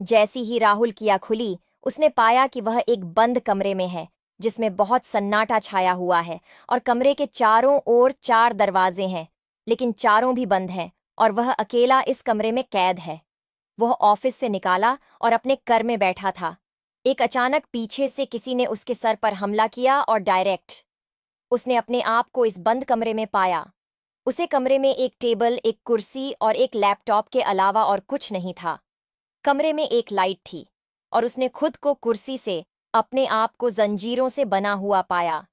जैसी ही राहुल की आँख खुली, उसने पाया कि वह एक बंद कमरे में है, जिसमें बहुत सन्नाटा छाया हुआ है और कमरे के चारों ओर चार दरवाजे हैं, लेकिन चारों भी बंद हैं और वह अकेला इस कमरे में कैद है। वह ऑफिस से निकाला और अपने कर में बैठा था। एक अचानक पीछे से किसी ने उसके सर पर हमला किया और डायरेक्ट उसने अपने आप को इस बंद कमरे में पाया। उसे कमरे में एक टेबल, एक कुर्सी और एक लैपटॉप के अलावा और कुछ नहीं था। कमरे में एक लाइट थी और उसने खुद को कुर्सी से अपने आप को जंजीरों से बना हुआ पाया।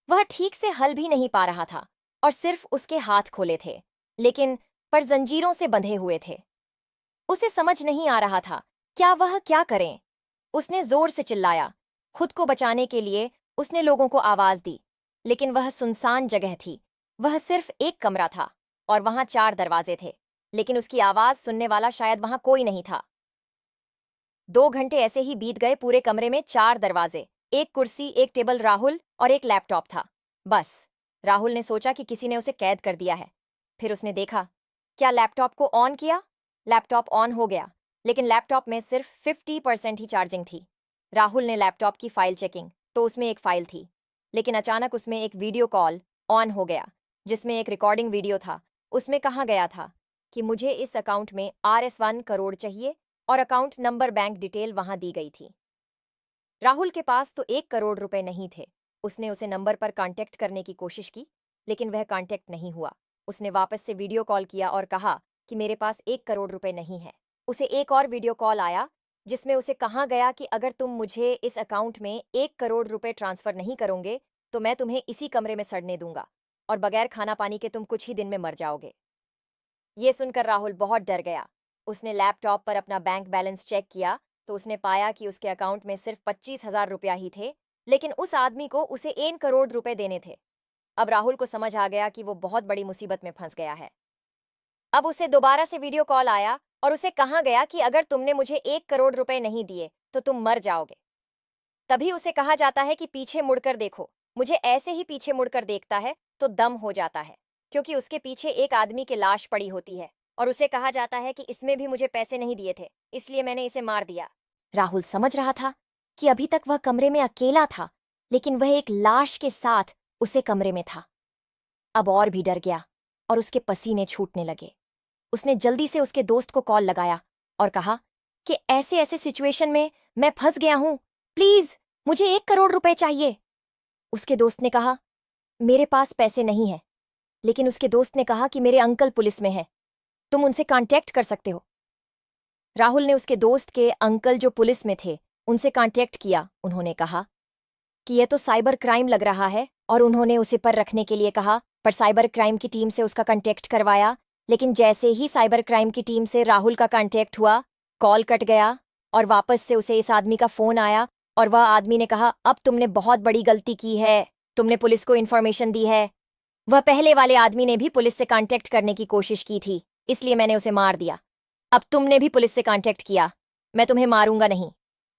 वह ठीक से हल भी नहीं पा रहा था और सिर्फ उसके हाथ खोले थे, लेकिन पर जंजीरों से बंधे हुए थे। उसे समझ नहीं आ रहा था क्या वह क्या करें। उसने जोर से चिल्लाया। खुद को बचाने के लिए उसने लोगों को आवाज दी, लेकिन वह सुनसान जगह थी। वह सिर्फ एक कमरा था और वहां चार दरवाजे थे, लेकिन उसकी आवाज सुनने वाला शायद वहां कोई नहीं था। 2 घंटे ऐसे ही बीत गए। पूरे कमरे में चार दरवाजे, एक कुर्सी, एक टेबल, राहुल और एक लैपटॉप था। बस राहुल ने सोचा कि किसी ने उसे कैद कर दिया है। फिर उसने देखा, क्या लैपटॉप को ऑन किया। लैपटॉप ऑन हो गया, लेकिन लैपटॉप में सिर्फ 50% ही चार्जिंग थी। राहुल ने लैपटॉप की फाइल चेकिंग, तो उसमें एक फाइल थी, लेकिन अचानक उसमें एक वीडियो कॉल ऑन हो गया, जिसमें एक रिकॉर्डिंग वीडियो था। उसमें कहा गया था कि मुझे इस अकाउंट में RS 1 करोड़ चाहिए और अकाउंट नंबर, बैंक डिटेल वहां दी गई थी। राहुल के पास तो 1 करोड़ रुपए नहीं थे। उसने उसे नंबर पर कांटेक्ट करने की कोशिश की, लेकिन वह कांटेक्ट नहीं हुआ। उसने वापस से वीडियो कॉल किया और कहा कि मेरे पास 1 करोड़ रुपए नहीं है। उसे एक और वीडियो कॉल आया, जिसमें उसे कहा गया कि अगर तुम मुझे इस अकाउंट में 1 करोड़ रुपए ट्रांसफर नहीं करोगे, तो मैं तुम्हें इसी कमरे में सड़ने दूंगा और बगैर खाना पानी के तुम कुछ ही दिन में मर जाओगे। ये सुनकर राहुल बहुत डर गया। उसने लैपटॉप पर अपना बैंक बैलेंस चेक किया, तो उसने पाया कि उसके अकाउंट में सिर्फ 25,000 रुपया ही थे, लेकिन उस आदमी को उसे 1 करोड़ रुपए देने थे। अब राहुल को समझ आ गया कि वो बहुत बड़ी मुसीबत में फंस गया है। अब उसे दोबारा से वीडियो कॉल आया और उसे कहा गया कि अगर तुमने मुझे 1 करोड़ रुपए नहीं दिए, तो तुम मर जाओगे। तभी उसे कहा जाता है कि पीछे मुड़कर देखो। मुझे ऐसे ही पीछे मुड़कर देखता है तो दम हो जाता है, क्योंकि उसके पीछे एक आदमी की लाश पड़ी होती है और उसे कहा जाता है कि इसमें भी मुझे पैसे नहीं दिए थे, इसलिए मैंने इसे मार दिया। राहुल समझ रहा था कि अभी तक वह कमरे में अकेला था, लेकिन वह एक लाश के साथ उसे कमरे में था। अब और भी डर गया और उसके पसीने छूटने लगे। उसने जल्दी से उसके दोस्त को कॉल लगाया और कहा कि ऐसे ऐसे सिचुएशन में मैं फंस गया हूं, प्लीज मुझे 1 करोड़ रुपए चाहिए। उसके दोस्त ने कहा, मेरे पास पैसे नहीं है। लेकिन उसके दोस्त ने कहा कि मेरे अंकल पुलिस में है, तुम उनसे कांटेक्ट कर सकते हो। राहुल ने उसके दोस्त के अंकल जो पुलिस में थे उनसे कांटेक्ट किया। उन्होंने कहा कि यह तो साइबर क्राइम लग रहा है और उन्होंने उसे पर रखने के लिए कहा, पर साइबर क्राइम की टीम से उसका कांटेक्ट करवाया। लेकिन जैसे ही साइबर क्राइम की टीम से राहुल का कांटेक्ट हुआ, कॉल कट गया और वापस से उसे इस आदमी का फोन आया और वह आदमी ने कहा, अब तुमने बहुत बड़ी गलती की है, तुमने पुलिस को इन्फॉर्मेशन दी है। वह पहले वाले आदमी ने भी पुलिस से कांटेक्ट करने की कोशिश की थी, इसलिए मैंने उसे मार दिया। अब तुमने भी पुलिस से कांटेक्ट किया, मैं तुम्हें मारूंगा नहीं,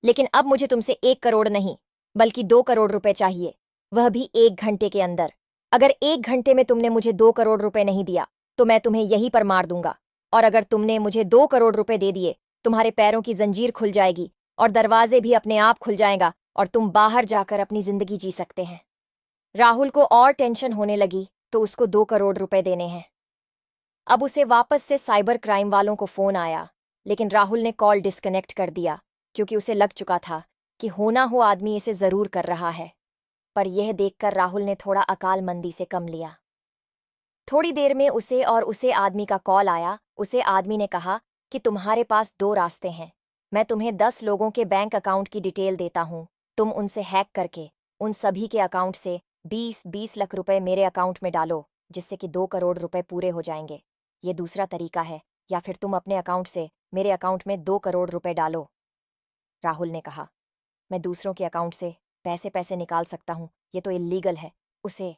लेकिन अब मुझे तुमसे 1 करोड़ नहीं बल्कि 2 करोड़ रुपए चाहिए, वह भी 1 घंटे के अंदर। अगर 1 घंटे में तुमने मुझे 2 करोड़ रुपए नहीं दिया, तो मैं तुम्हें यहीं पर मार दूंगा। और अगर तुमने मुझे 2 करोड़ रुपए दे दिए, तुम्हारे पैरों की जंजीर खुल जाएगी और दरवाजे भी अपने आप खुल जाएगा और तुम बाहर जाकर अपनी जिंदगी जी सकते हैं। राहुल को और टेंशन होने लगी, तो उसको 2 करोड़ रुपए देने हैं। अब उसे वापस से साइबर क्राइम वालों को फोन आया, लेकिन राहुल ने कॉल डिस्कनेक्ट कर दिया, क्योंकि उसे लग चुका था कि होना हो आदमी इसे जरूर कर रहा है। पर यह देखकर राहुल ने थोड़ा अकालमंदी से कम लिया। थोड़ी देर में उसे और उसे आदमी का कॉल आया। उसे आदमी ने कहा कि तुम्हारे पास 2 रास्ते हैं। मैं तुम्हें 10 लोगों के बैंक अकाउंट की डिटेल देता हूं। तुम उनसे हैक करके उन सभी के अकाउंट से 20-20 लाख रुपए मेरे अकाउंट में डालो, जिससे कि 2 करोड़ रुपए पूरे हो जाएंगे। ये दूसरा तरीका है, या फिर तुम अपने अकाउंट से मेरे अकाउंट में 2 करोड़ रुपए डालो। राहुल ने कहा, मैं दूसरों के अकाउंट से पैसे पैसे निकाल सकता हूँ, ये तो इल्लीगल है। उसे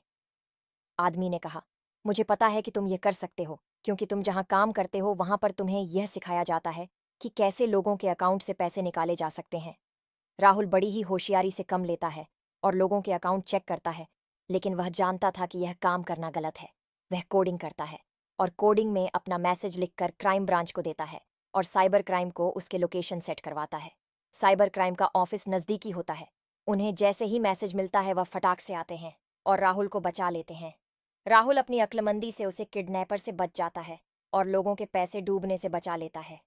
आदमी ने कहा, मुझे पता है कि तुम ये कर सकते हो, क्योंकि तुम जहाँ काम करते हो वहां पर तुम्हें यह सिखाया जाता है कि कैसे लोगों के अकाउंट से पैसे निकाले जा सकते हैं। राहुल बड़ी ही होशियारी से कम लेता है और लोगों के अकाउंट चेक करता है, लेकिन वह जानता था कि यह काम करना गलत है। वह कोडिंग करता है और कोडिंग में अपना मैसेज लिखकर क्राइम ब्रांच को देता है और साइबर क्राइम को उसके लोकेशन सेट करवाता है। साइबर क्राइम का ऑफिस नजदीकी होता है। उन्हें जैसे ही मैसेज मिलता है वह फटाक से आते हैं और राहुल को बचा लेते हैं। राहुल अपनी अक्लमंदी से उसे किडनैपर से बच जाता है और लोगों के पैसे डूबने से बचा लेता है।